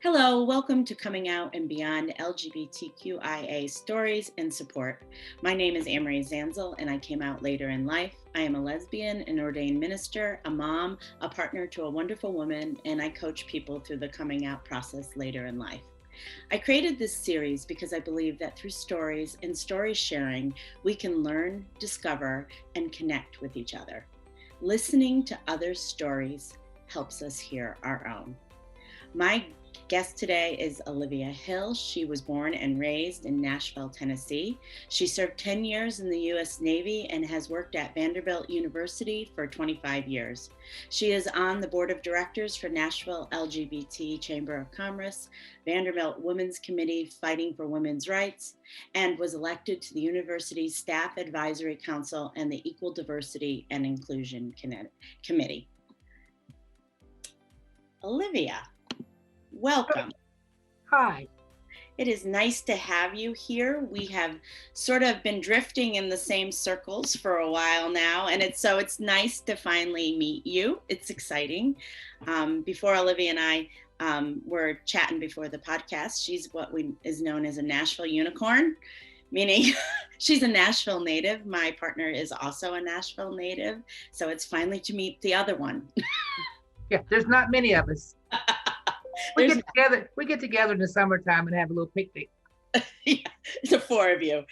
Hello, welcome to Coming Out and Beyond LGBTQIA Stories and Support. My name is Amory Zanzel, and I came out later in life. I am a lesbian, an ordained minister, a mom, a partner to a wonderful woman, and I coach people through the coming out process later in life. I created this series because I believe that through stories and story sharing, we can learn, discover, and connect with each other. Listening to others' stories helps us hear our own. My guest today is Olivia Hill. She was born and raised in Nashville, Tennessee. She served 10 years in the U.S. Navy and has worked at Vanderbilt University for 25 years. She is on the board of directors for Nashville LGBT Chamber of Commerce, Vanderbilt Women's Committee Fighting for Women's Rights, and was elected to the university's Staff Advisory Council and the Equal Diversity and Inclusion Committee. Olivia, welcome. Hi. It is nice to have you here. We have sort of been drifting in the same circles for a while now, and it's nice to finally meet you. It's exciting. Before Olivia and I were chatting before the podcast, she's what is known as a Nashville unicorn, meaning she's a Nashville native. My partner is also a Nashville native, so it's finally to meet the other one. Yeah, there's not many of us. We get together in the summertime and have a little picnic. Yeah, the four of you.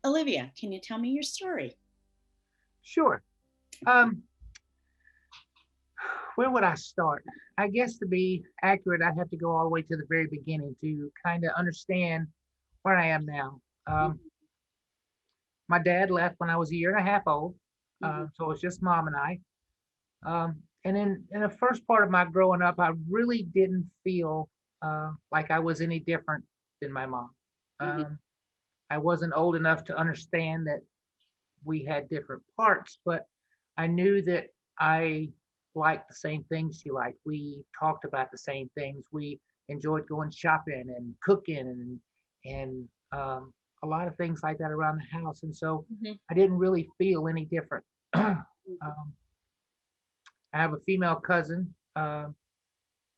Olivia, can you tell me your story? Sure. Where would I start? I guess to be accurate, I'd have to go all the way to the very beginning to kind of understand where I am now. My dad left when I was a year and a half old, so it was just mom and I. And in the first part of my growing up, I really didn't feel like I was any different than my mom. I wasn't old enough to understand that we had different parts, but I knew that I liked the same things she liked. We talked about the same things. We enjoyed going shopping and cooking and a lot of things like that around the house. And so I didn't really feel any different. I have a female cousin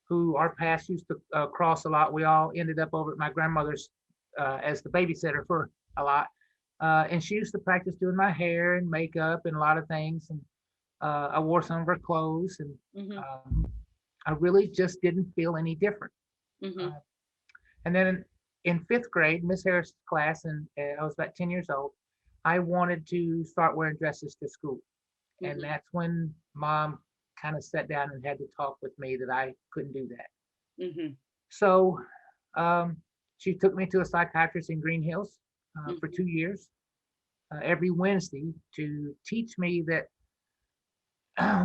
who our paths used to cross a lot. We all ended up over at my grandmother's as the babysitter for a lot. And she used to practice doing my hair and makeup and a lot of things. And I wore some of her clothes. And I really just didn't feel any different. And then in fifth grade, Miss Harris' class, and I was about 10 years old, I wanted to start wearing dresses to school. And that's when mom kind of sat down and had to talk with me that I couldn't do that. So she took me to a psychiatrist in Green Hills for 2 years, every Wednesday, to teach me that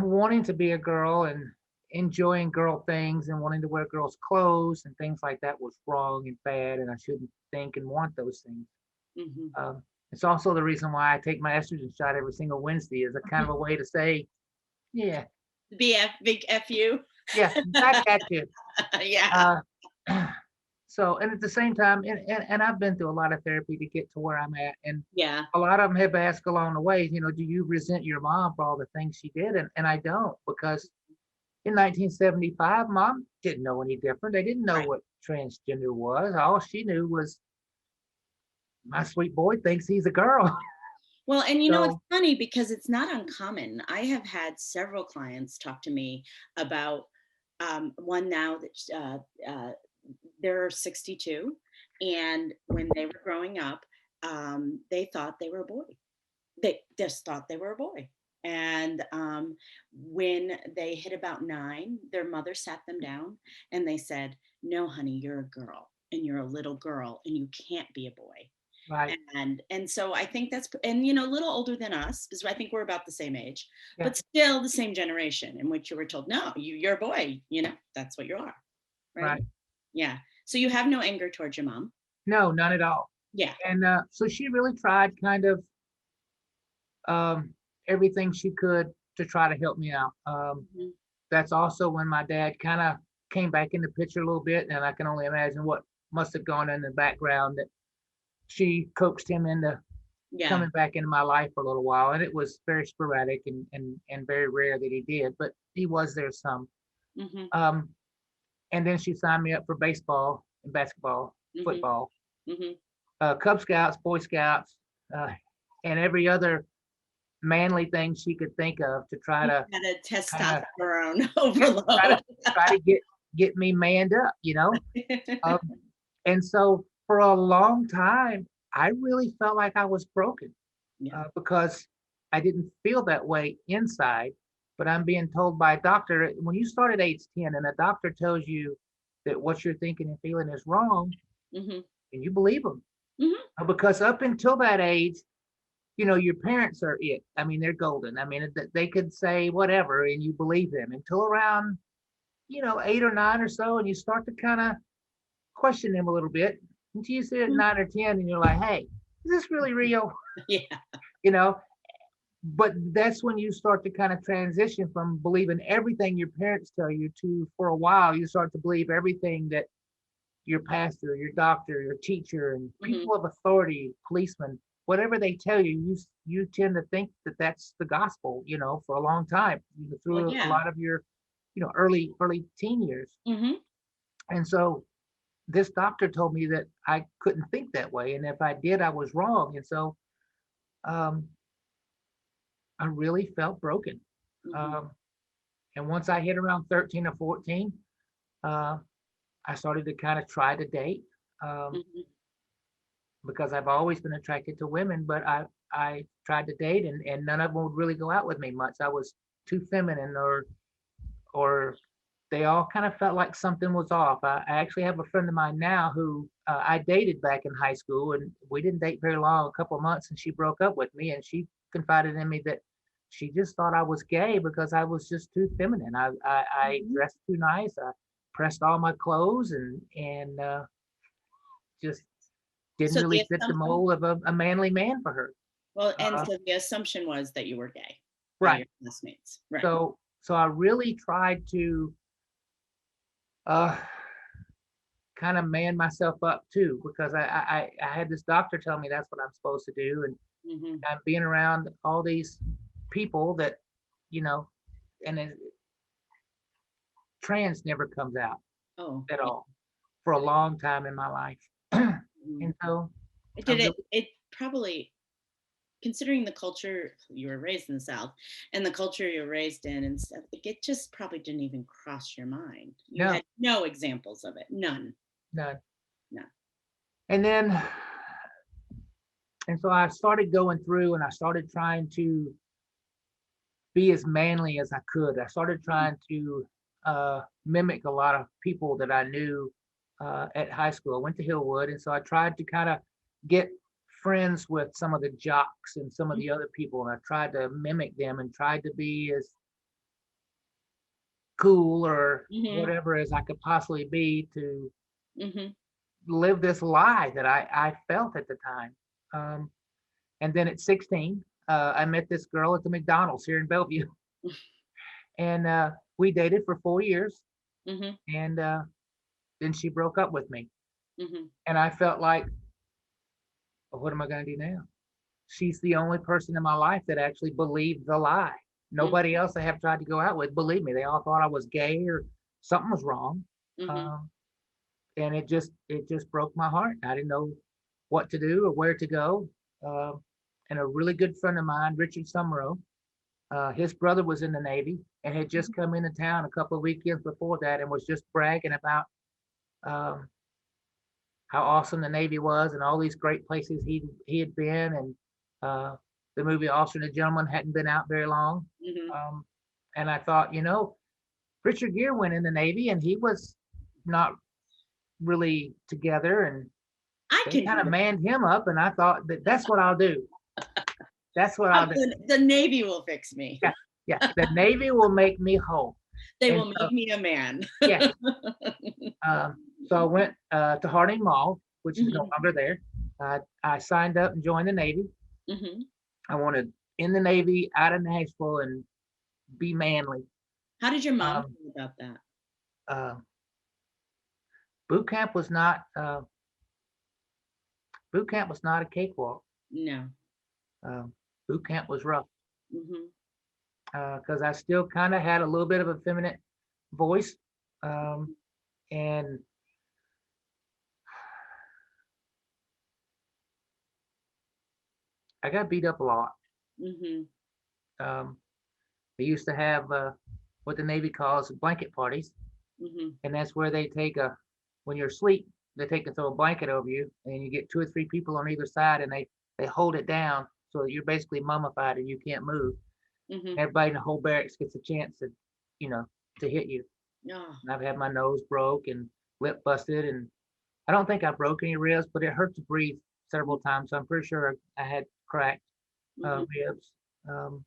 wanting to be a girl and enjoying girl things and wanting to wear girls' clothes and things like that was wrong and bad, and I shouldn't think and want those things. It's also the reason why I take my estrogen shot every single Wednesday, as a kind of a way to say, yeah. Big F you. Yeah, back at you. Yeah. So, and at the same time, and I've been through a lot of therapy to get to where I'm at. And yeah, a lot of them have asked along the way, do you resent your mom for all the things she did? And I don't, because in 1975, mom didn't know any different. They didn't know what transgender was. All she knew was, my sweet boy thinks he's a girl. Well, and it's funny because it's not uncommon. I have had several clients talk to me about one now that they're 62, and when they were growing up, they thought they were a boy. They just thought they were a boy. And when they hit about 9, their mother sat them down and they said, "No, honey, you're a girl, and you're a little girl, and you can't be a boy." Right. And so I think that's, and a little older than us, because I think we're about the same age, Yeah. but still the same generation in which you were told, no, you're a boy, that's what you are. Right. Yeah. So you have no anger towards your mom? No, none at all. Yeah. And so she really tried kind of everything she could to try to help me out. That's also when my dad kind of came back in the picture a little bit, and I can only imagine what must have gone in the background, that she coaxed him into coming back into my life for a little while. And it was very sporadic and very rare that he did, but he was there some. Mhm. Um, and then she signed me up for baseball and basketball, Mhm. football, Mhm. Cub Scouts, Boy Scouts, uh, and every other manly thing she could think of to try You to had a kind of testosterone try to overload. try to get me manned up, you know. Um, and so for a long time, I really felt like I was broken Yeah. because I didn't feel that way inside. But I'm being told by a doctor when you start at age 10 and a doctor tells you that what you're thinking and feeling is wrong, Mhm. and you believe them. Mhm. Because up until that age, your parents are it. I mean, they're golden. I mean, they could say whatever and you believe them until around, 8 or 9 or so, and you start to kind of question them a little bit until you sit at Mhm. 9 or 10 and you're like, hey, is this really real? Yeah. You know, but that's when you start to kind of transition from believing everything your parents tell you to, for a while, you start to believe everything that your pastor, your doctor, your teacher, and Mhm. people of authority, policemen, whatever they tell you, you tend to think that that's the gospel, for a long time, Well, through a yeah. lot of your, early teen years. Mhm. And so this doctor told me that I couldn't think that way, and if I did, I was wrong. And so um, I really felt broken. Mhm. Um, and once I hit around 13 or 14, uh, I started to kind of try to date. Um, Mhm. because I've always been attracted to women, but I tried to date and none of them would really go out with me much. I was too feminine or they all kind of felt like something was off. I actually have a friend of mine now who I dated back in high school and we didn't date very long, a couple of months, and she broke up with me and she confided in me that she just thought I was gay because I was just too feminine. I Mhm. dressed too nice. I pressed all my clothes and just didn't So the really fit the assumption mold of a manly man for her. well, and Uh, so the assumption was that you were gay by right. your classmates. Right. So I really tried to uh, kind of man myself up too, because I had this doctor tell me that's what I'm supposed to do, and Mhm. I'm being around all these people that, you know, and trans never comes out Oh, at yeah. all for a long time in my life, Mhm. and so I Did really it probably considering the culture you were raised in the South and the culture you were raised in and stuff, like, it just probably didn't even cross your mind. You no had no examples of it. None. none. None. And then and so I started going through and I started trying to be as manly as I could. I started Mhm. trying to mimic a lot of people that I knew at high school. I went to Hillwood, and so I tried to kind of get friends with some of the jocks and some of the other people, and I tried to mimic them and tried to be as cool or Mhm. whatever as I could possibly be to Mhm. live this lie that I felt at the time. Um, and then at 16, I met this girl at the McDonald's here in Bellevue, and we dated for 4 years, Mhm. and then she broke up with me, Mhm. and I felt like, well, what am I going to do now? She's the only person in my life that actually believed the lie. Mhm. Nobody else I have tried to go out with believed me. They all thought I was gay or something was wrong, Mhm. um, and it just broke my heart. I didn't know what to do or where to go. Uh, and a really good friend of mine, Richard Summerall, his brother was in the Navy and had just come into town a couple of weekends before that and was just bragging about um, how awesome the Navy was and all these great places he had been. And the movie Officer and a Gentleman hadn't been out very long. Mhm. Um, and I thought, Richard Gere went in the Navy and he was not really together. And I they can kind do of that. manned him up. And I thought that's what I'll do. That's what I'll do. The Navy will fix me. Yeah. Yeah. The Navy will make me whole. They And will so, make me a man. yeah. So I went to Harding Mall, which is no Mhm. longer there. I signed up and joined the Navy. Mhm. I wanted in the Navy, out of Nashville, and be manly. How did your mom Um, feel about that? uh, boot camp was not a cakewalk. No. Um, Boot camp was rough Mhm. because I still kind of had a little bit of a feminine. voice. And I got beat up a lot. Mm-hmm. Um, they used to have what the Navy calls blanket parties, Mm-hmm. and that's where they take when you're asleep, they take and throw a blanket over you, and you get two or three people on either side, and they hold it down so that you're basically mummified and you can't move. Mm-hmm. Everybody in the whole barracks gets a chance to, you know, to hit you. Oh. And I've had my nose broke and lip busted, and I don't think I broke any ribs, but it hurt to breathe several times. So I'm pretty sure I had cracked Mm-hmm. ribs. Um,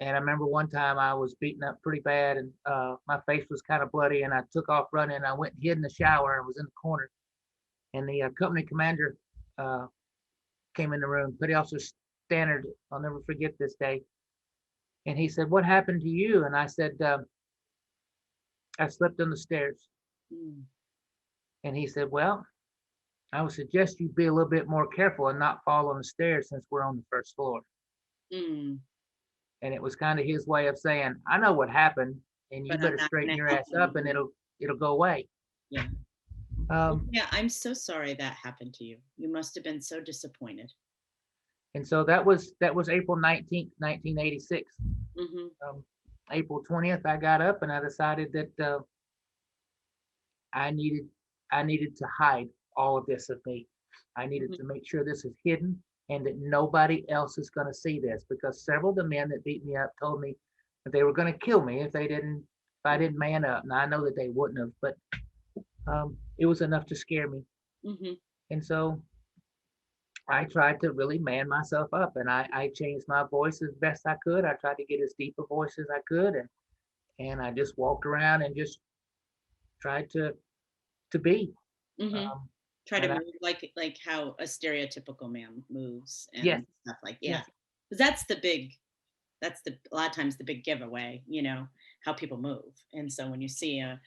and I remember one time I was beaten up pretty bad, and my face was kind of bloody, and I took off running. I went and hid in the shower and was in the corner. And the company commander uh, came in the room, Petty Officer Stannard. I'll never forget this day. And he said, "What happened to you?" And I said, "I slipped on the stairs." Mm-hmm. And he said, "Well, I would suggest you be a little bit more careful and not fall on the stairs since we're on the first floor." Mm-hmm. And it was kind of his way of saying, "I know what happened, and you But I'm better not straighten gonna your help ass you up, and anymore. it'll go away." Yeah. Well, Um, yeah, I'm so sorry that happened to you. You must have been so disappointed. and so that was April 19th, 1986. Mm-hmm. Um, April 20th, I got up and I decided that I needed I needed to hide all of this of me. I needed Mm-hmm. to make sure this is hidden and that nobody else is going to see this, because several of the men that beat me up told me that they were going to kill me if I didn't man up. Now I know that they wouldn't have, but it was enough to scare me. Mm-hmm. And so I tried to really man myself up, and I changed my voice as best I could. I tried to get as deep a voice as I could, and I just walked around and just tried to be. Mm-hmm. Um, Try to and I move like how a stereotypical man moves Yes, and stuff like, yeah. yes, 'Cause that's the a lot of times the big giveaway, how people move. And so when you see a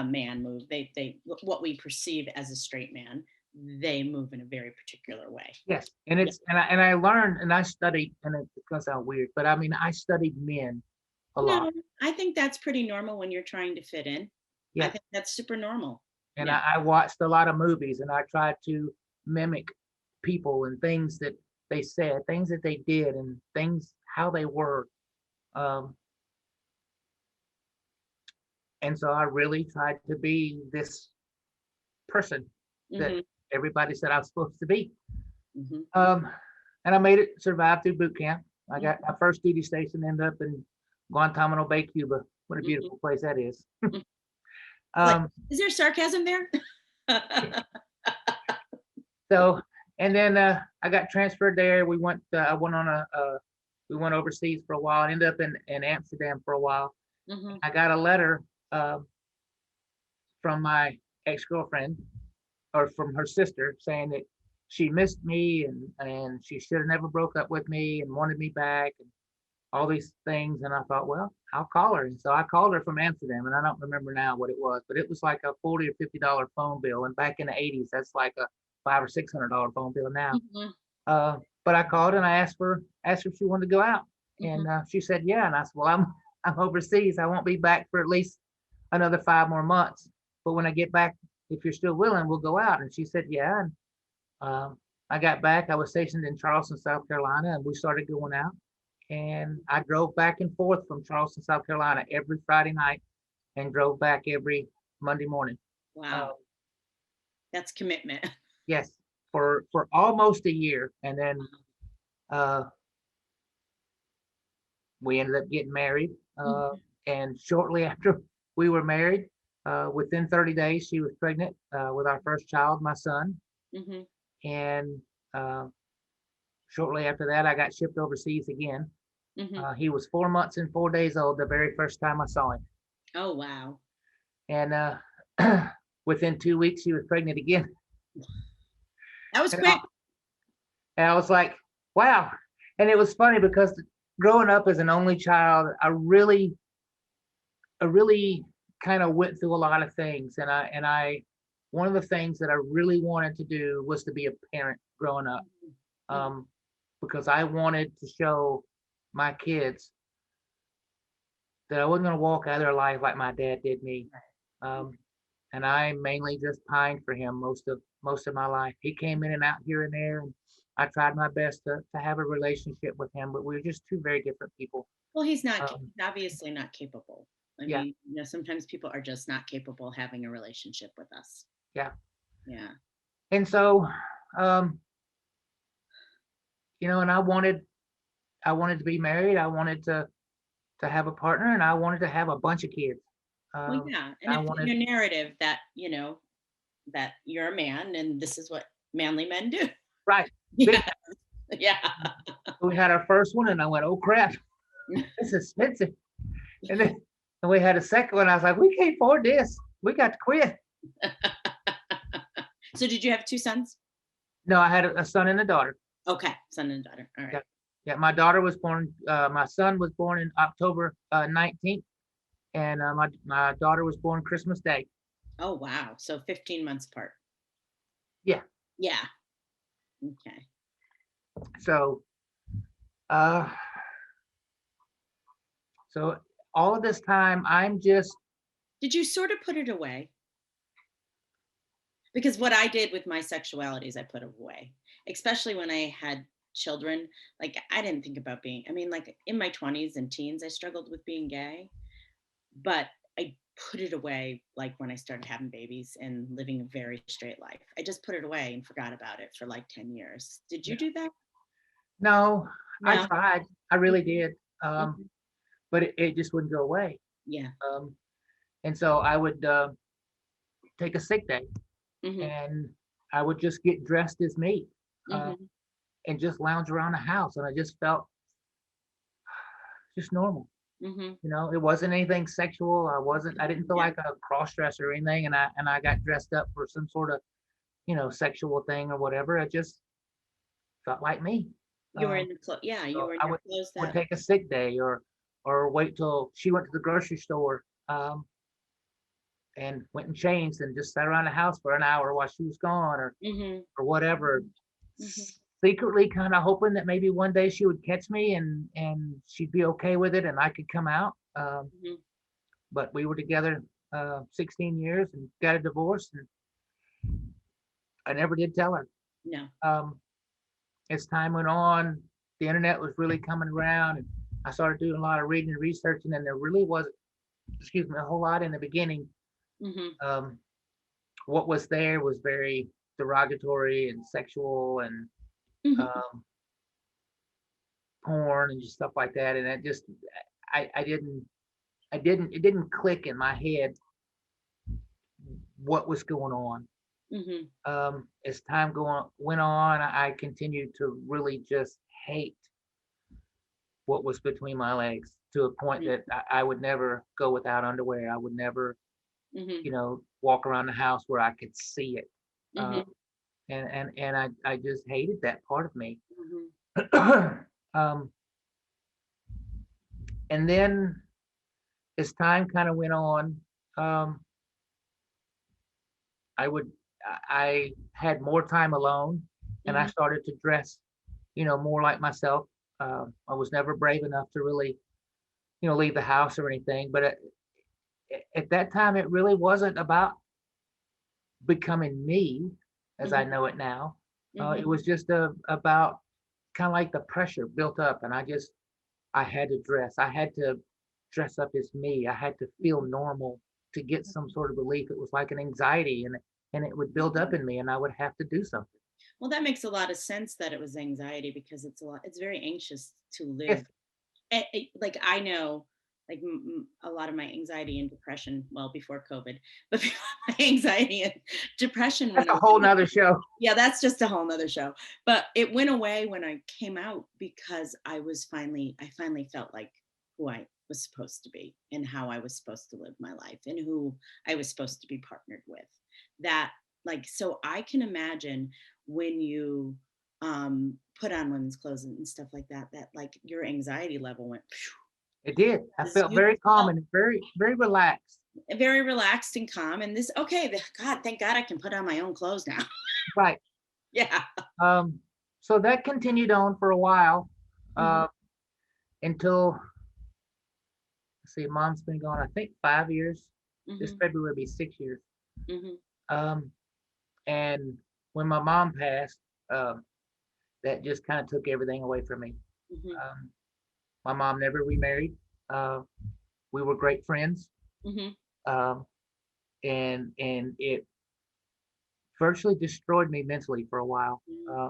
man move, they what we perceive as a straight man, they move in a very particular way. yes. And Yeah. I learned and I studied, and it's gonna sound weird, but I mean I studied men a lot. No, I think that's pretty normal when you're trying to fit in. I Yes. think that's super normal. And Yeah. I watched a lot of movies, and I tried to mimic people and things that they said, things that they did, and things how they were. Um, and so I really tried to be this person that Hmm. everybody said I was supposed to be. Hmm. Um, and I made it, survived through boot camp. I got Hmm. my first duty station, ended up in Guantanamo Bay, Cuba. What a Hmm. beautiful place that is. Like, Um, is there sarcasm there? so, and then I got transferred there. I went on we went overseas for a while. I ended up in Amsterdam for a while. Hmm. I got a letter uh, from my ex-girlfriend, or from her sister, saying that she missed me, and she should have never broke up with me and wanted me back and all these things. And I thought, well, I'll call her. And so I called her from Amsterdam, and I don't remember now what it was, but it was like a $40 or $50 phone bill. And back in the '80s, that's like a $500 or $600 phone bill now. Hmm. But I called and I asked her if she wanted to go out, Hmm. and she said yeah. And I said, well, I'm overseas. I won't be back for at least another 5 more months. But when I get back, if you're still willing, we'll go out. And she said yeah. And I got back. I was stationed in Charleston, South Carolina, and we started going out. And I drove back and forth from Charleston, South Carolina every Friday night and drove back every Monday morning. Uh, Wow, that's commitment. yes, for almost a year. And then uh, we ended up getting married. Mhm. And shortly after we were married, within 30 days, she was pregnant with our first child, my son. Mhm. And uh, shortly after that, I got shipped overseas again. Mhm. He was 4 months and 4 days old the very first time I saw him. Oh, wow. And within 2 weeks, she was pregnant again. That was And quick. I was like, wow. And it was funny because growing up as an only child, I really kind of went through a lot of things. One of the things that I really wanted to do was to be a parent growing up, Mhm. um, because I wanted to show my kids that I wasn't going to walk out of their life like my dad did me. Um, and I mainly just pined for him most of my life. He came in and out here and there, and I tried my best to have a relationship with him, but we were just two very different people. Well, he's Um, obviously not capable. I yeah, mean, sometimes people are just not capable of having a relationship with us. yeah. Yeah. And so, um, and I wanted to be married. I wanted to have a partner, and I wanted to have a bunch of kids. Well, Um, yeah. And I it fit wanted your narrative that, that you're a man and this is what manly men do. right, big. Yeah. Yeah. We had our first one, and I went, "Oh crap, this is expensive." And we had a second one. I was like, "We can't afford this. We got to quit." So did you have two sons? No, I had a son and a daughter. Okay. Son and daughter. All Yeah, right. yeah. My daughter was born. My son was born in October 19th, and my daughter was born Christmas Day. Oh, wow. So 15 months apart. Yeah. Yeah. Okay. So, uh, so all of this time, I'm just Did you sort of put it away? Because what I did with my sexuality is I put it away, especially when I had children. Like, I didn't think about being, I mean, like in my 20s and teens, I struggled with being gay, but I put it away like when I started having babies and living a very straight life. I just put it away and forgot about it for like 10 years. Did you yeah. do that? No, I No. tried. I really did. Mhm. But it just wouldn't go away. Yeah. Um, and so I would take a sick day, Hmm. and I would just get dressed as me, uh, Hmm. and just lounge around the house, and I just felt just normal. Hmm. It wasn't anything sexual. I didn't feel Yeah. like a cross dresser or anything, and I got dressed up for some sort of sexual thing or whatever. I just felt like me. You were Um, in the yeah, you so were in I your would clothes would that. take a sick day, or wait till she went to the grocery store, and went and changed and just sat around the house for an hour while she was gone, Hmm. or whatever, Hmm. secretly kind of hoping that maybe one day she would catch me, and she'd be okay with it and I could come out. Hmm. But we were together 16 years and got a divorce, and I never did tell her. No. Um, as time went on, the internet was really coming around, and I started doing a lot of reading and researching, and there really wasn't, excuse me, a whole lot in the beginning. Hmm. Um, what was there was very derogatory and sexual, and Hmm. um, porn and just stuff like that. And I didn't, it didn't click in my head what was going on. Hmm. As time went on, I continued to really just hate what was between my legs, to a point that I would never go without underwear. I would never, Hmm. walk around the house where I could see it. Uh, Hmm. and I just hated that part of me. Hmm. um, and then as time kind of went on, um, I would I had more time alone, and I Hmm. started to dress, more like myself. I was never brave enough to really, leave the house or anything. But at that time, it really wasn't about becoming me as I Hmm. know it now. It Hmm. was just about kind of like the pressure built up, and I had to dress. I had to dress up as me. I had to feel normal to get some sort of relief. It was like an anxiety, and it would build up in me, and I would have to do something. Well, that makes a lot of sense that it was anxiety because it's very anxious to Yes, live. Like I know, like a lot of my anxiety and depression, well, before COVID, but my anxiety and depression that's went a whole away. nother show. Yeah, that's just a whole nother show. But it went away when I came out because I finally felt like who I was supposed to be and how I was supposed to live my life and who I was supposed to be partnered with. That, like, so I can imagine when you put on women's clothes and stuff like that, that like your anxiety level went phew, It did. I 'cause felt you very calm felt and very, very relaxed. very relaxed and calm. And this, okay, God, thank God I can put on my own clothes now. Right. Yeah. Um, so that continued on for a while, Hmm. uh, until see, mom's been gone, I think 5 years. This Mhm. February will be 6 years. Mhm. Um, and when my mom passed, um, that just kind of took everything away from me. Mhm. Um, my mom never remarried. Uh, we were great friends, Mhm. um, and it virtually destroyed me mentally for a while.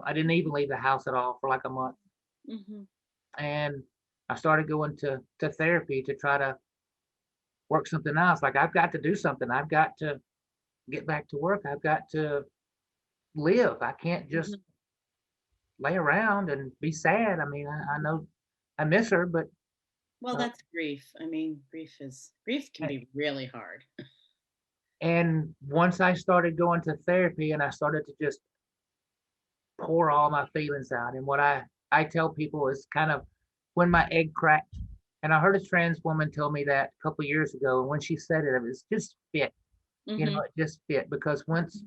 I didn't even leave the house at all for like a month, Mhm. and I started going to therapy to try to work something else. Like I've got to do something. I've got to get back to work. I've got to live. I can't just Mhm. lay around and be sad. I mean, I know I miss her, but Well, uh, that's grief. I mean, grief can be really hard. and once I started going to therapy and I started to just pour all my feelings out, and what I tell people is kind of when my egg cracked. And I heard a trans woman tell me that a couple of years ago, and when she said it, it was just fit. Mhm. It just fit because once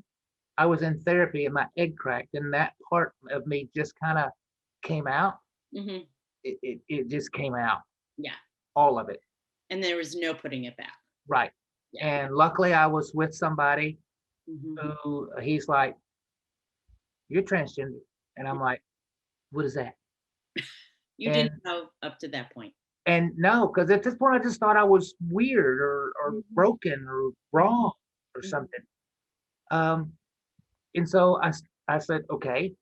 I was in therapy and my egg cracked, and that part of me just kind of came out. Mhm. It just came out, Yeah. all of it. And there was no putting it back. Right. Yeah. And luckily, I was with somebody Mhm. who he's like, "You're transgender," and I'm like, "What is that?" You didn't And know up to that point. no, because at this point, I just thought I was weird or Mhm. broken or Mhm. wrong or Mhm. something. Um, and so I said, okay,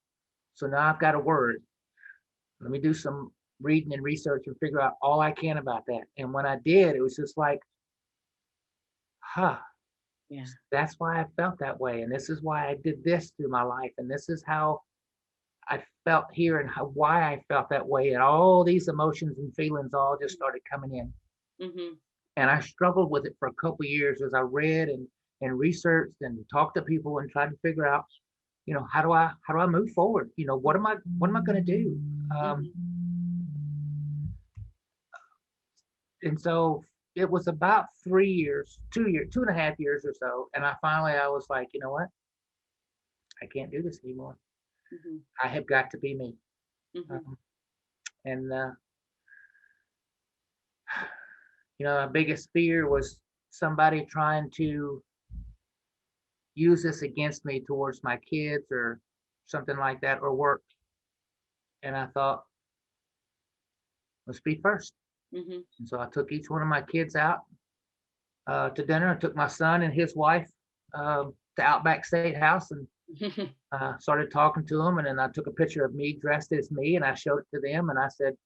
so now I've got a word. Let me do some reading and research and figure out all I can about that. And when I did, it was just like, huh, Yeah. that's why I felt that way. And this is why I did this through my life. And this is how I felt here and why I felt that way. And all these emotions and feelings all just started coming in. Mhm. And I struggled with it for a couple of years as I read and researched and talked to people and tried to figure out, how do I move forward? What am I going to do? Um, Mhm. and so it was about 3 years, 2 years, 2.5 years or so. And I was like, you know what? I can't do this anymore. Mhm. I have got to be me. Mhm. Um, and my biggest fear was somebody trying to use this against me towards my kids or something like that or work. And I thought, let's be first. Mhm. And so I took each one of my kids out to dinner. I took my son and his wife to Outback Steakhouse and Mhm. started talking to them. And then I took a picture of me dressed as me and I showed it to them. And I said,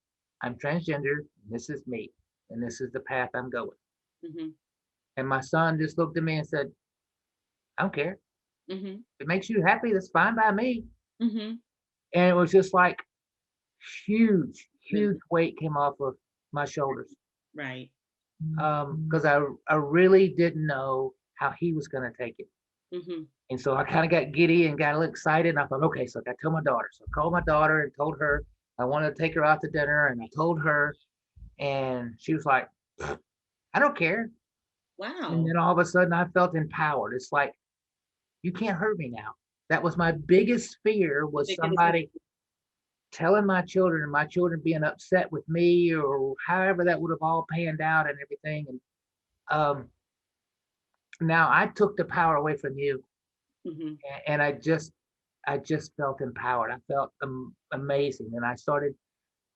I'm transgender. This is me. And this is the path I'm going. Mhm. And my son just looked at me and said, I don't care. Mhm. If it makes you happy, that's fine by me. Mhm. And it was just like huge, huge Really. weight came off of my shoulders. Right. Because I really didn't know how he was going to take it. Mhm. And so I kind of got giddy and got a little excited. And I thought, okay, so I got to tell my daughter. So I called my daughter and told her I wanted to take her out to dinner. And I told her, and she was like, I don't care. And Wow. then all of a sudden I felt empowered. It's like, you can't hurt me now. That was my biggest fear was Because somebody telling my children and my children being upset with me or however that would have all panned out and everything. And um, now I took the power away from you, Mhm. and I just felt empowered. I felt amazing, and I started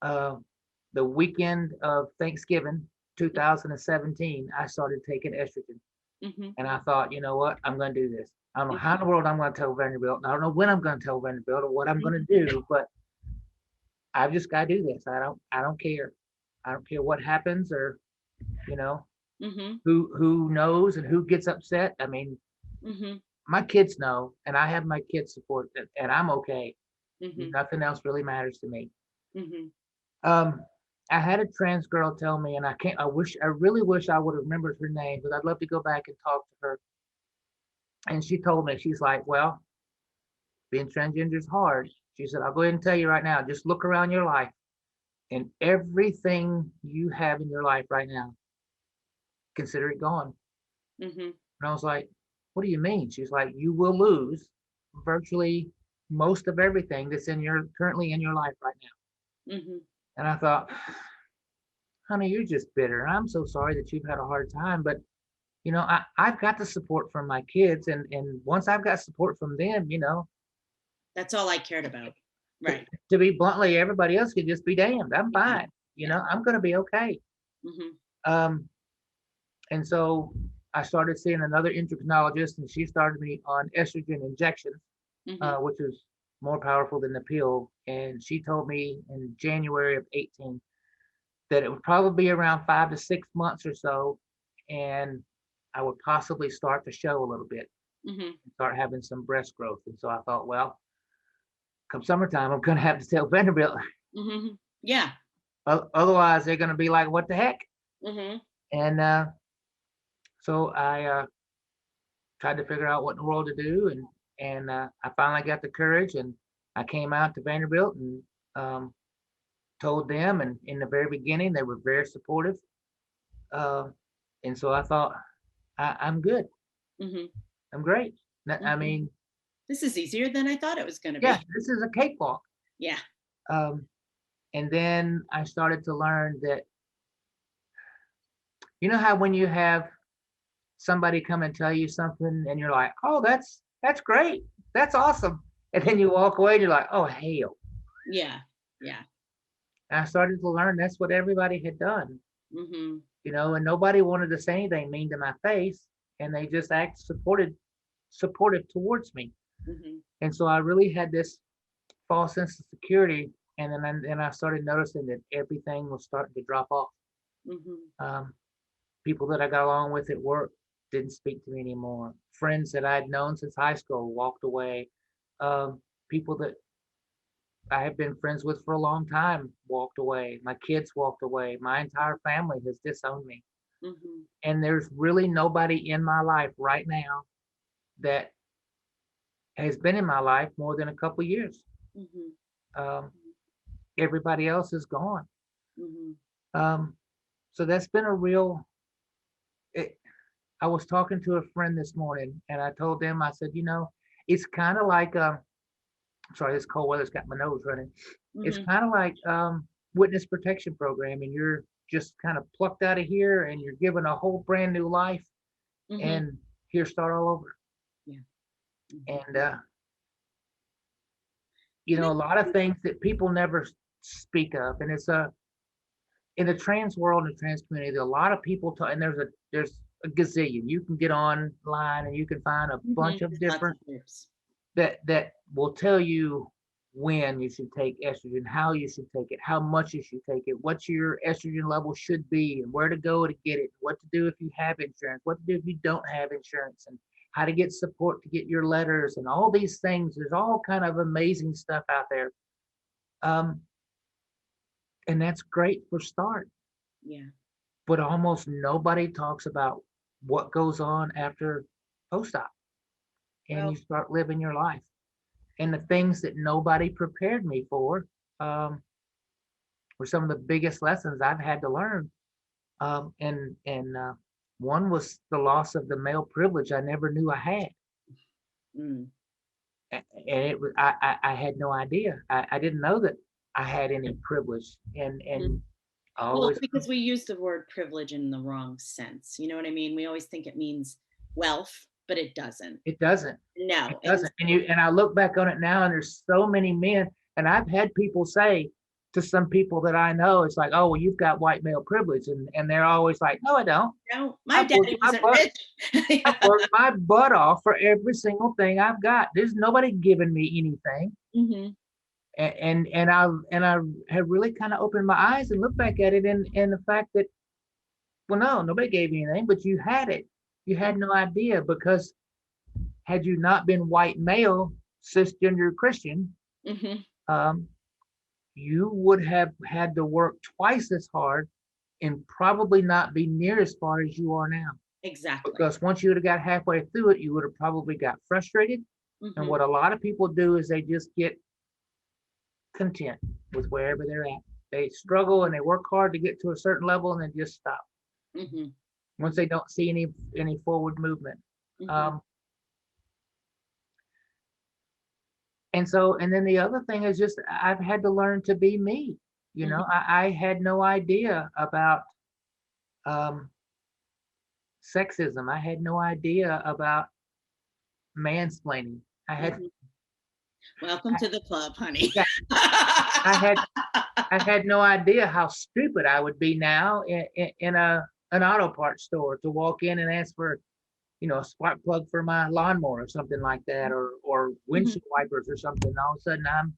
uh, the weekend of Thanksgiving 2017. I started taking estrogen, Mhm. and I thought, you know what, I'm going to do this. I don't know how Mhm. in the world I'm going to tell Vanderbilt. I don't know when I'm going to tell Vanderbilt or what I'm going Mhm. to do, but I've just got to do this. I don't care. I don't care what happens or you know Mhm. who knows and who gets upset. I mean, Mhm. my kids know, and I have my kids support that, and I'm okay. Mhm. Nothing else really matters to me. Mhm. Um, I had a trans girl tell me, and I can't. I really wish I would have remembered her name, but I'd love to go back and talk to her. And she told me, she's like, well, being transgender is hard. She said, I'll go ahead and tell you right now, just look around your life and everything you have in your life right now, consider it gone. Mhm. And I was like, what do you mean? She's like, you will lose virtually most of everything that's in your currently in your life right now. Mhm. And I thought, honey, you're just bitter. I'm so sorry that you've had a hard time, but I've got the support from my kids, and once I've got support from them, That's all I cared about. to, Right. to be bluntly, everybody else can just be damned. I'm Yeah. fine. Yeah. I'm going to be okay. Hmm. Um, and so I started seeing another endocrinologist, and she started me on estrogen injections, Hmm. which is more powerful than the pill. And she told me in January of 18 that it would probably be around 5 to 6 months or so, and I would possibly start to show a little bit, Hmm. start having some breast growth. And so I thought, well, come summertime, I'm going to have to tell Vanderbilt. Hmm. Yeah. Otherwise, they're going to be like, what the heck? Hmm. And so I tried to figure out what in the world to do. And I finally got the courage, and I came out to Vanderbilt and um, told them. And in the very beginning, they were very supportive. Uh, and so I thought, I'm good. Hmm. I'm great. I Hmm. mean, This is easier than I thought it was going to yeah, be. this is a cakewalk. Yeah. Um, and then I started to learn that, how when you have somebody come and tell you something and you're like, oh, that's great. That's awesome. And then you walk away and you're like, oh, hell. Yeah. Yeah. And I started to learn that's what everybody had done, Hmm. and nobody wanted to say anything mean to my face. And they just act supportive towards me. Hmm. And so I really had this false sense of security. And then I started noticing that everything was starting to drop off. Hmm. Um, People that I got along with at work didn't speak to me anymore. Friends that I'd known since high school walked away. People that I have been friends with for a long time walked away. My kids walked away. My entire family has disowned me. Hmm. And there's really nobody in my life right now that has been in my life more than a couple years. Hmm. Um, Everybody else is gone. Hmm. Um, so that's been a real. It, I was talking to a friend this morning, and I told them, I said, it's kind of like, sorry, this cold weather's got my nose running. It's Hmm. kind of like witness protection program, and you're just kind of plucked out of here, and you're given a whole brand new life, Hmm. and here start all over. Yeah. And Hmm. You know, a lot of things that people never speak of, and it's a in the trans world and the trans community, a lot of people talk, and there's a gazillion. You can get online and you can find a bunch of There's lots of different groups. that will tell you when you should take estrogen, how you should take it, how much you should take it, what your estrogen level should be, and where to go to get it, what to do if you have insurance, what to do if you don't have insurance, and how to get support to get your letters, and all these things. There's all kind of amazing stuff out there, um, and that's great for start. Yeah. But almost nobody talks about what goes on after post-op and Well, you start living your life. And the things that nobody prepared me for um, were some of the biggest lessons I've had to learn. And one was the loss of the male privilege I never knew I had. mm. And it was I had no idea. I didn't know that I had any privilege. And I Well, always because we use the word privilege in the wrong sense. You know what I mean? We always think it means wealth, but it doesn't. It doesn't. It No. And doesn't. And I look back on it now, and there's so many men, and I've had people say to some people that I know, it's like, oh, well, you've got white male privilege, and they're always like, no, I don't. no, my I've worked daddy my wasn't butt, rich. I've Yeah. worked my butt off for every single thing I've got. There's nobody giving me anything. Hmm. And I have really kind of opened my eyes and looked back at it, and the fact that, well, no, nobody gave you anything, but you had it. You had no idea, because had you not been white male, cisgender Christian, Hmm. um, you would have had to work twice as hard and probably not be near as far as you are now. Exactly. Because once you would have got halfway through it, you would have probably got frustrated. And Hmm. what a lot of people do is they just get content with wherever they're at. They struggle and they work hard to get to a certain level and then just stop Hmm. once they don't see any forward movement. Hmm. Um, and then the other thing is just I've had to learn to be me. You Mhm. know, I had no idea about um, sexism. I had no idea about mansplaining. I had, Mhm. Welcome I, to the club, honey. yeah, I had, I had no idea how stupid I would be now in an auto parts store to walk in and ask for, a spark plug for my lawnmower or something like that, or Mhm. windshield wipers or something. All of a sudden,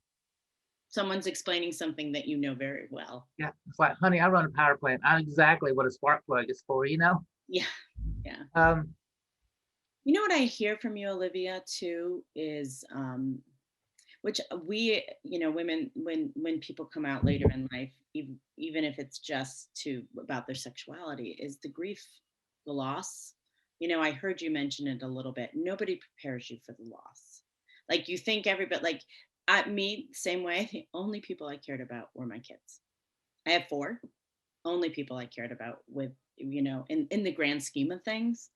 Someone's explaining something that you know very well. yeah, it's like, honey, I run a power plant. I know exactly what a spark plug is for, you know? Yeah, yeah. Um, You know what I hear from you, Olivia, too, is which we, women, when people come out later in life, even if it's just to about their sexuality, is the grief, the loss. I heard you mention it a little bit. Nobody prepares you for the loss. Like you think everybody, like me, same way. The only people I cared about were my kids. I have four. Only people I cared about with, in the grand scheme of things.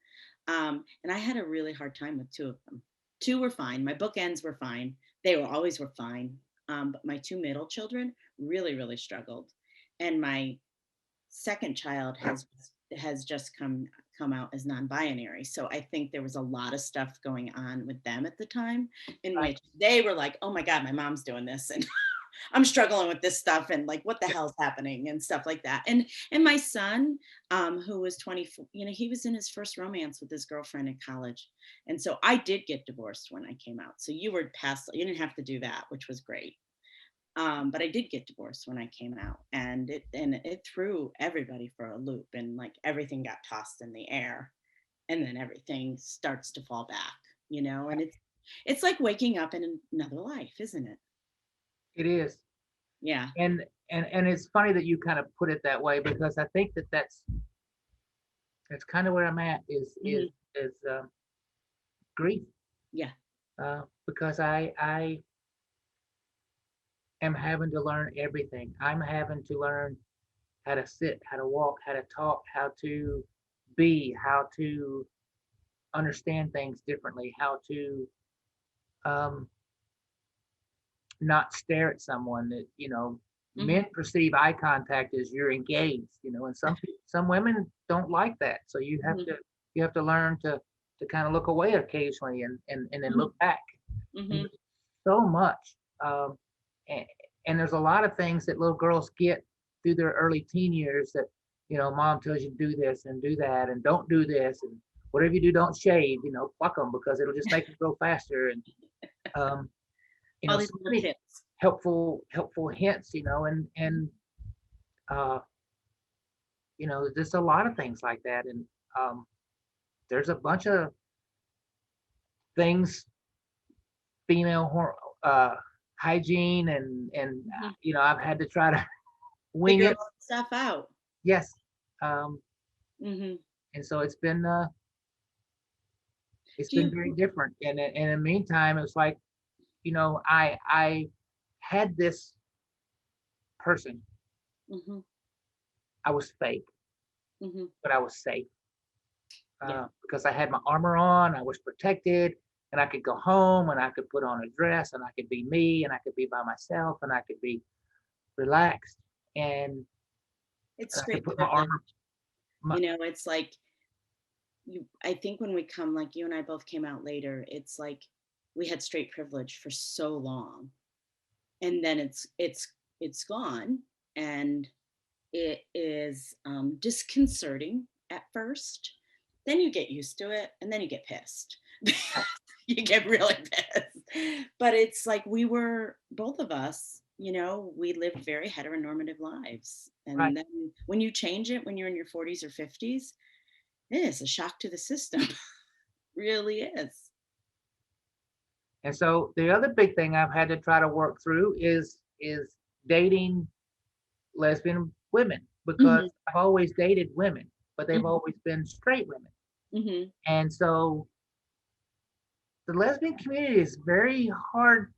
And I had a really hard time with two of them. Two were fine. My bookends were fine. They were always were fine. But my two middle children really, really struggled. And my second child has just come out as non-binary. So I think there was a lot of stuff going on with them at the time in right. which they were like, oh my God, my mom's doing this. And I'm struggling with this stuff and like what the Yeah, hell's happening and stuff like that. And my son, who was 24, he was in his first romance with his girlfriend in college. And so I did get divorced when I came out. So you were past, you didn't have to do that, which was great. But I did get divorced when I came out, and it threw everybody for a loop, and like everything got tossed in the air, and then everything starts to fall back, and it's like waking up in another life, isn't it? it is. Yeah. And it's funny that you kind of put it that way because I think that that's kind of where I'm at Hmm. is grief, Yeah. because I am having to learn everything. I'm having to learn how to sit, how to walk, how to talk, how to be, how to understand things differently, how to um, not stare at someone. That Hmm. men perceive eye contact as you're engaged, and some women don't like that. So Hmm. you have to learn to kind of look away occasionally and then Hmm. look back. And Hmm. there's so much, and, and there's a lot of things that little girls get through their early teen years that mom tells you to do this and do that and don't do this, and whatever you do, don't shave. Fuck them because it'll just make them grow faster. And um, All these so little many tips. helpful hints, and uh, just a lot of things like that. And um, there's a bunch of things, female hygiene, and Mhm. I've had to try to wing Figure all it. that stuff out. Yes. um, Hmm. and so it's Do been you? very different. And in the meantime, it's like, I had this person. Hmm. I was fake, Hmm. but I was safe, Yeah. because I had my armor on. I was protected, and I could go home, and I could put on a dress, and I could be me, and I could be by myself, and I could be relaxed, and It's I could straight put my privilege. armor. My, It's like I think when we come, like you and I both came out later, it's like we had straight privilege for so long. And then it's gone. And it is disconcerting at first. Then you get used to it, and then you get pissed. You get really pissed. But it's like we were both of us, we lived very heteronormative lives. right. And then when you change it when you're in your 40s or 50s, it is a shock to the system. Really is. And so the other big thing I've had to try to work through is dating lesbian women, because Hmm. I've always dated women, but they've Hmm. always been straight women. Hmm. And so the lesbian community is very hard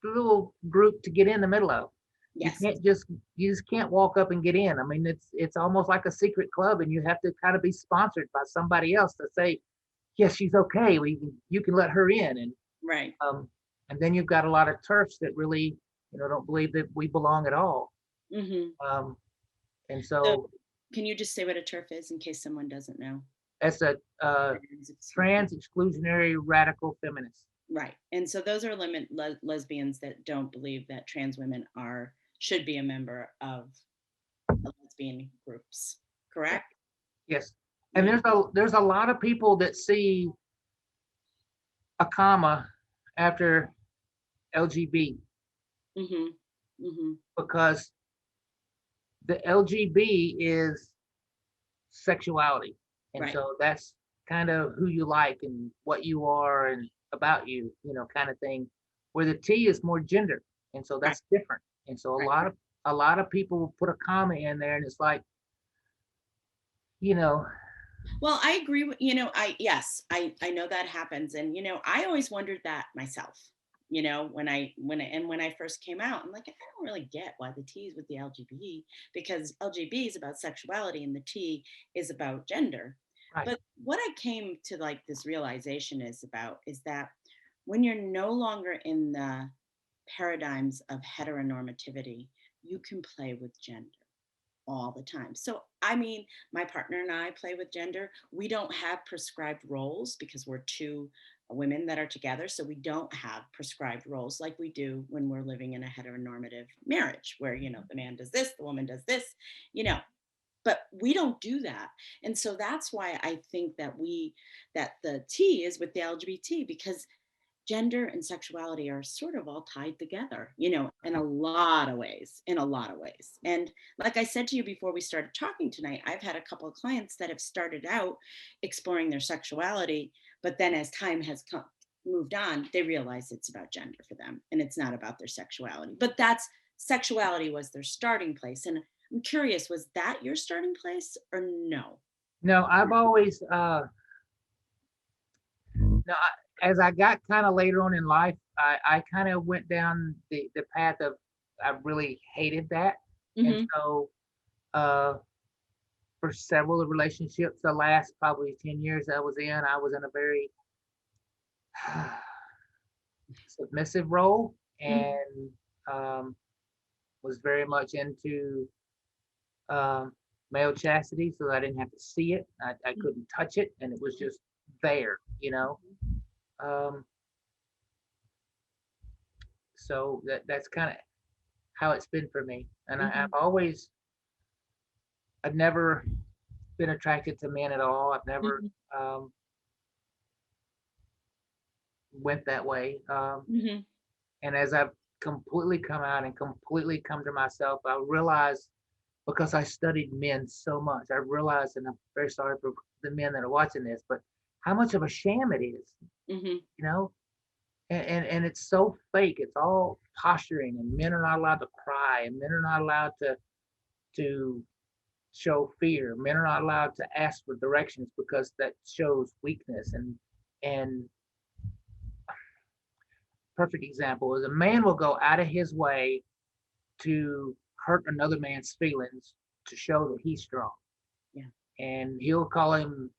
little group to get in the middle of. You Yes. can't just you just can't walk up and get in. I mean, it's almost like a secret club, and you have to kind of be sponsored by somebody else to say, yes, she's okay. You can let her in. Right. Um, and then you've got a lot of turfs that really don't believe that we belong at all. Mm-hmm. Um, and So, so can you just say what a TERF is in case someone doesn't know? that's a Exclusion. trans exclusionary radical feminist. Right. And so those are lesbians that don't believe that trans women should be a member of lesbian groups. Correct? Yes. And Yeah. there's a lot of people that see a comma after LGB Mm-hmm. Mm-hmm. because the LGB is sexuality. And Right. so that's kind of who you like and what you are and about you, kind of thing. Where the T is more gender. And so Right. that's different. And so Right. a lot of people put a comma in there and it's like, you know, Well, I agree with, yes, I know that happens. And, I always wondered that myself, when I first came out, I'm like, I don't really get why the T is with the LGBT, because LGB is about sexuality and the T is about gender. right. But what I came to like this realization is that when you're no longer in the paradigms of heteronormativity, you can play with gender all the time. So, I mean, my partner and I play with gender. We don't have prescribed roles because we're two women that are together. So, we don't have prescribed roles like we do when we're living in a heteronormative marriage where, the man does this, the woman does this, you know. But we don't do that. And so that's why I think that the T is with the LGBT, because gender and sexuality are sort of all tied together, in a lot of ways, And like I said to you before we started talking tonight, I've had a couple of clients that have started out exploring their sexuality, but then as time has moved on, they realize it's about gender for them and it's not about their sexuality. But that's sexuality was their starting place. And I'm curious, was that your starting place or no? No, I've always, no, as I got kind of later on in life, I kind of went down the path of, I really hated that. And Mm-hmm. so, uh, for several relationships, the last probably 10 years I was in a very submissive role and um, was very much into um, male chastity so that I didn't have to see it. I couldn't touch it and it was just there. Um, so that's kind of how it's been for me. And Mm-hmm. I've never been attracted to men at all. I've never Mm-hmm. um, went that way. Mm-hmm. And as I've completely come out and completely come to myself, I realized because I studied men so much, I realized, and I'm very sorry for the men that are watching this, but how much of a sham it is, Mm-hmm. you know? And it's so fake. It's all posturing, and men are not allowed to cry, and men are not allowed to show fear. Men are not allowed to ask for directions because that shows weakness. And perfect example is a man will go out of his way to hurt another man's feelings to show that he's strong. Yeah. And he'll call him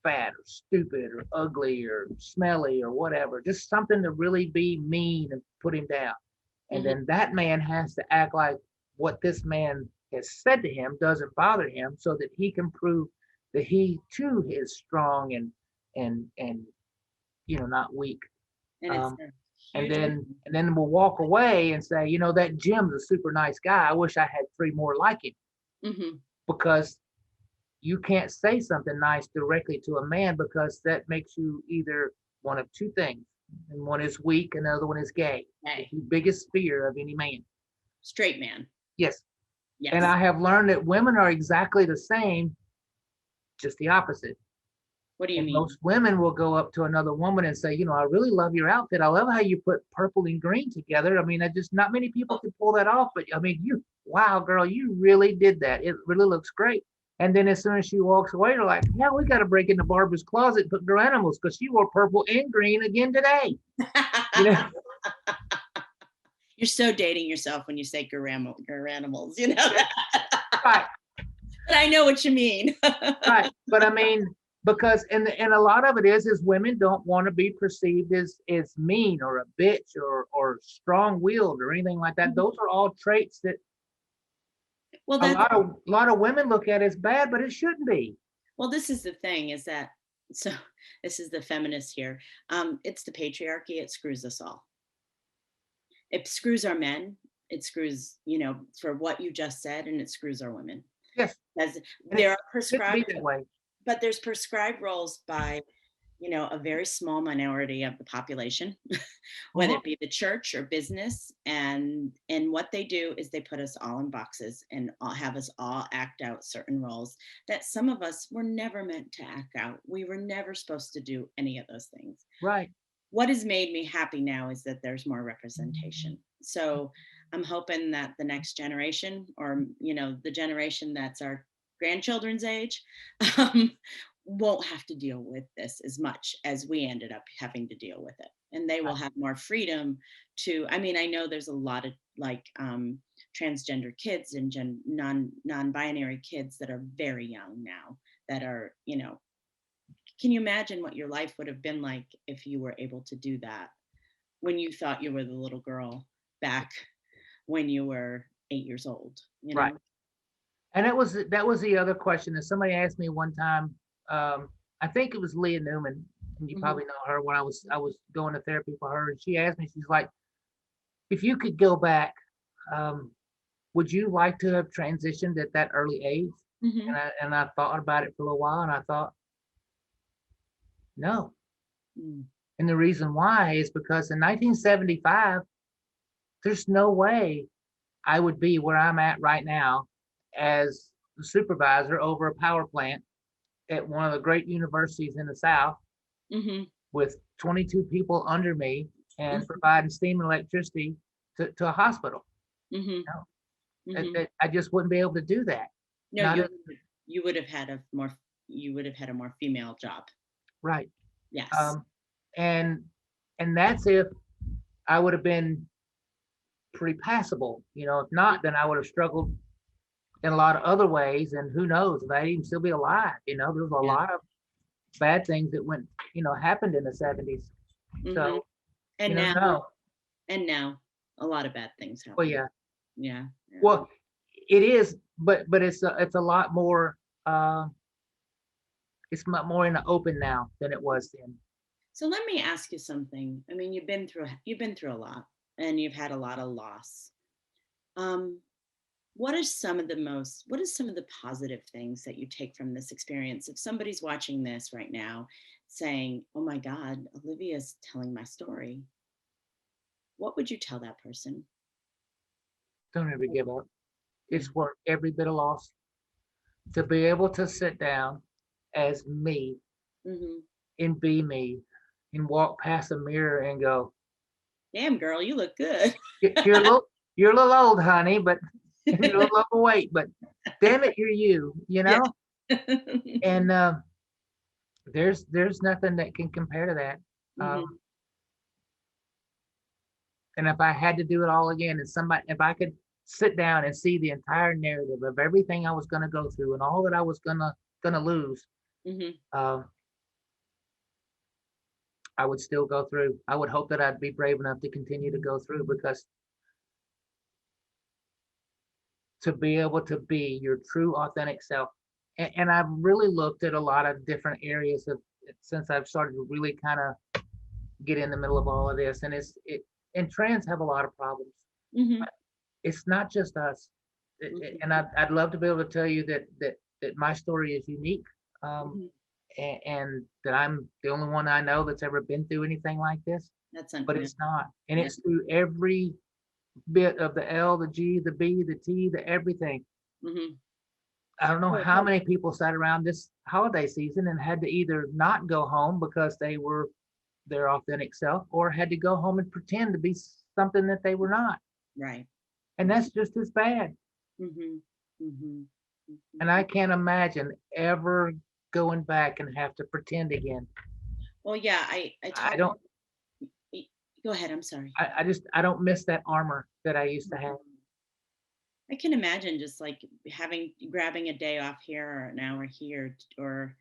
fat or stupid or ugly or smelly or whatever, just something to really be mean and put him down. And Mm-hmm. then that man has to act like what this man has said to him doesn't bother him so that he can prove that he too is strong and not weak. And it's Um, a and huge. then we'll walk away and say, that Jim's a super nice guy. I wish I had three more like him Mm-hmm. because you can't say something nice directly to a man because that makes you either one of two things. And one is weak and the other one is gay. Hey, The biggest fear of any man. straight man. Yes. And Yes. I have learned that women are exactly the same, just the opposite. What do you And mean? most women will go up to another woman and say, I really love your outfit. I love how you put purple and green together. I mean, I just not many people can pull that off. But I mean, wow, girl, you really did that. It really looks great. And then as soon as she walks away, they're like, yeah, we got to break into Barbara's closet and put her animals because she wore purple and green again today. You know, You're so dating yourself when you say your animals, right, But I know what you mean. right. But I mean, because and a lot of it is women don't want to be perceived as mean or a bitch or strong-willed or anything like that. Those are all traits that Well, a that's lot of women look at as bad, but it shouldn't be. well, this is the thing is that so this is the feminist here. It's the patriarchy. It screws us all. It screws our men. It screws, for what you just said, and it screws our women. Yes, As and it there are shouldn't be prescribed, that way. but there's prescribed roles by, a very small minority of the population, whether Uh-huh. it be the church or business. And what they do is they put us all in boxes and have us all act out certain roles that some of us were never meant to act out. We were never supposed to do any of those things. Right. What has made me happy now is that there's more representation. So I'm hoping that the next generation, or the generation that's our grandchildren's age, um, won't have to deal with this as much as we ended up having to deal with it, and they will Right. have more freedom to. I mean, I know there's a lot of like transgender kids and non-binary kids that are very young now that are, can you imagine what your life would have been like if you were able to do that when you thought you were the little girl back when you were 8 years old, Right. And that was the other question that somebody asked me one time. I think it was Leah Newman, and you Mhm. probably know her. When I was going to therapy for her, and she asked me, she's like, if you could go back, um, would you like to have transitioned at that early age? Mhm. And I thought about it for a little while, and I thought, no. Mm. And the reason why is because in 1975, there's no way I would be where I'm at right now as the supervisor over a power plant at one of the great universities in the South Mhm. with 22 people under me and Mhm. providing steam and electricity to a hospital. Mhm. No, Mhm. I just wouldn't be able to do that. No, Not you a, you would have had a more you would have had a more female job. right. Yes. Um, and and that's if I would have been pretty passable. If not, then I would have struggled in a lot of other ways. And who knows if I'd even still be alive. There's a Yeah. lot of bad things that happened in the 70s. Mhm. So, And now no. a lot of bad things Well, happen. yeah. Yeah. Yeah. Well, it is, but it's a lot more. Uh, it's more in the open now than it was then. So let me ask you something. I mean, you've been through a lot and you've had a lot of loss. Um, what is some of the positive things that you take from this experience? If somebody's watching this right now saying, "Oh my God, Olivia's telling my story," what would you tell that person? Don't ever give up. Yeah. It's worth every bit of loss to be able to sit down as me Hmm. and be me and walk past a mirror and go, Damn, girl, you look good. You're a little, you're a little old, honey, but and you're a little overweight, but damn it, you're you, Yeah. And there's nothing that can compare to that. Hmm. And if I had to do it all again, if I could sit down and see the entire narrative of everything I was going to go through and all that I was gonna lose, Hmm. uh, I would still go through. I would hope that I'd be brave enough to continue to go through, because to be able to be your true authentic self. And I've really looked at a lot of different areas of since I've started to really kind of get in the middle of all of this. And trans have a lot of problems. Hmm. It's not just us. Hmm. And I'd love to be able to tell you that my story is unique, Hmm. and that I'm the only one I know that's ever been through anything like this, That's but unfair. it's not. And Yeah. it's through every bit of the L, the G, the B, the T, the everything. Hmm. I don't know how many people sat around this holiday season and had to either not go home because they were their authentic self, or had to go home and pretend to be something that they were not. Right. And that's just as bad. Hmm. Hmm. And I can't imagine ever going back and have to pretend again. Well, yeah, I I talk. don't, Go ahead. I'm sorry. I don't miss that armor that I used to have. I can imagine just like grabbing a day off here or an hour here, or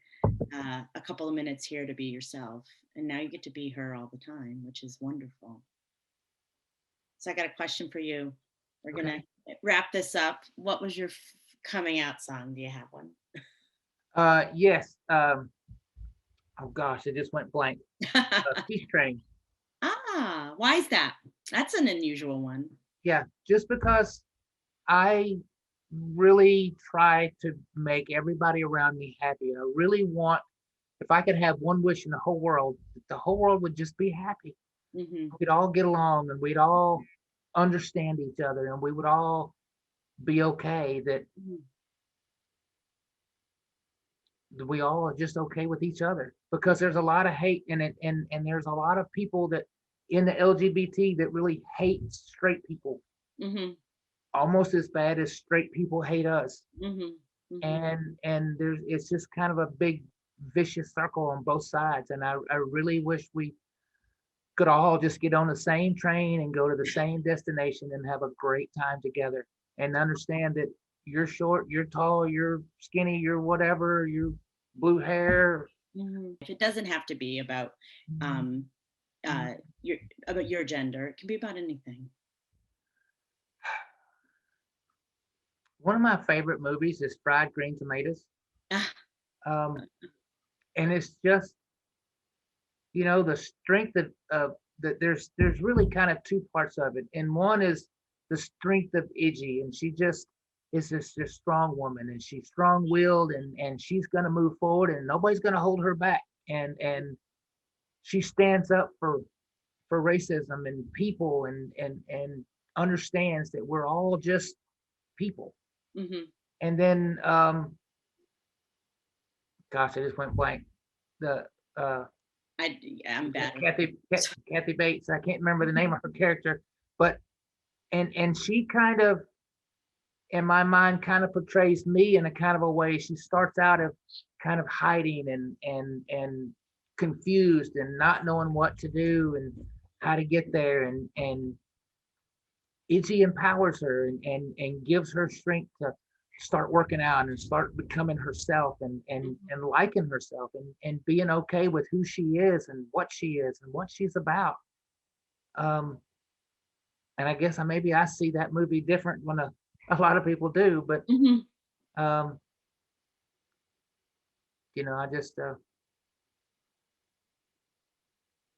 a couple of minutes here to be yourself. And now you get to be her all the time, which is wonderful. So I got a question for you. We're going Okay. to wrap this up. What was your coming out song? Do you have one? Yes. Oh gosh, it just went blank. Peace Train. Ah, why is that? That's an unusual one. Yeah, just because I really try to make everybody around me happy. I really want, if I could have one wish in the whole world, that the whole world would just be happy. Hmm. We'd all get along and we'd all understand each other and we would all be okay, that we all are just okay with each other, because there's a lot of hate in it, and there's a lot of people that in the LGBT that really hate straight people Hmm. almost as bad as straight people hate us. Hmm. Hmm. And there's, it's just kind of a big vicious circle on both sides, and I really wish we could all just get on the same train and go to the same destination and have a great time together, and understand that you're short, you're tall, you're skinny, you're whatever, you're blue hair. It doesn't have to be um, uh, your about your gender. It can be about anything. One of my favorite movies is Fried Green Tomatoes. Ah, Um, and it's just, the strength of that, there's really kind of two parts of it. And one is the strength of Iggy, and she just is this strong woman, and she's strong-willed, and she's gonna move forward, and nobody's gonna hold her back. And she stands up for racism and people, and understands that we're all just people. hmm. And then gosh, I just went blank. The I'm bad at Kathy Bates. I can't remember the name of her character, but and she kind of, in my mind, kind of portrays me in a kind of a way. She starts out of kind of hiding and confused and not knowing what to do and how to get there, and Itchy empowers her and gives her strength to start working out and start becoming herself, and liking herself, and being okay with who she is and what she is and what she's about. Um, and I guess maybe I see that movie different when a lot of people do, but Mhm. um, I just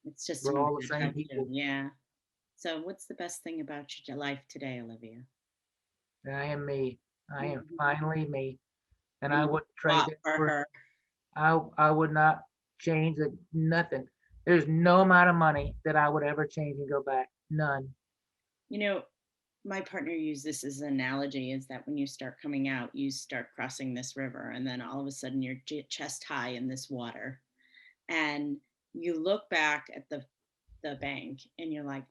It's just a we're movie all the that same touched you. people. Yeah. So, what's the best thing about your life today, Olivia? And I am me. I am Mhm. finally me, and And I you would trade fought it for for. her. I would not change it. Nothing. There's no amount of money that I would ever change and go back. None. You know, my partner used this as an analogy is that when you start coming out, you start crossing this river, and then all of a sudden you're chest high in this water. And you look back at the bank and you're like,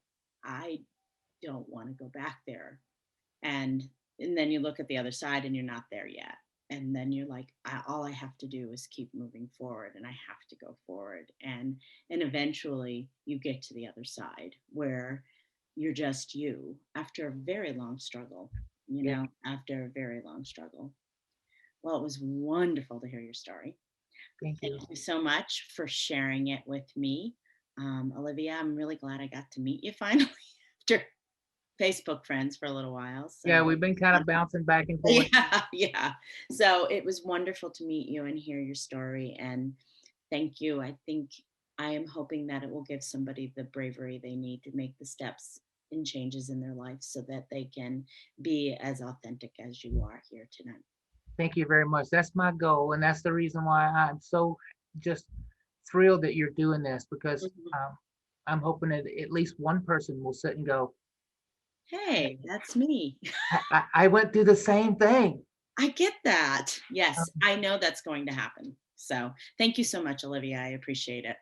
I don't want to go back there. And then you look at the other side and you're not there yet. And then you're like, all I have to do is keep moving forward, and I have to go forward. And eventually you get to the other side where you're just you after a very long struggle, Yeah. after a very long struggle. Well, it was wonderful to hear your story. Thank Thank you. you so much for sharing it with me. Olivia, I'm really glad I got to meet you finally after Facebook friends for a little while. Yeah, So we've been kind of bouncing back and forth. yeah, yeah. So it was wonderful to meet you and hear your story. And thank you. I think I am hoping that it will give somebody the bravery they need to make the steps and changes in their life so that they can be as authentic as you are here tonight. Thank you very much. That's my goal, and that's the reason why I'm so just thrilled that you're doing this, because Mhm. I'm hoping that at least one person will sit and go, Hey, that's me. I went through the same thing. I get that. Yes, Um, I know that's going to happen. So thank you so much, Olivia. I appreciate it.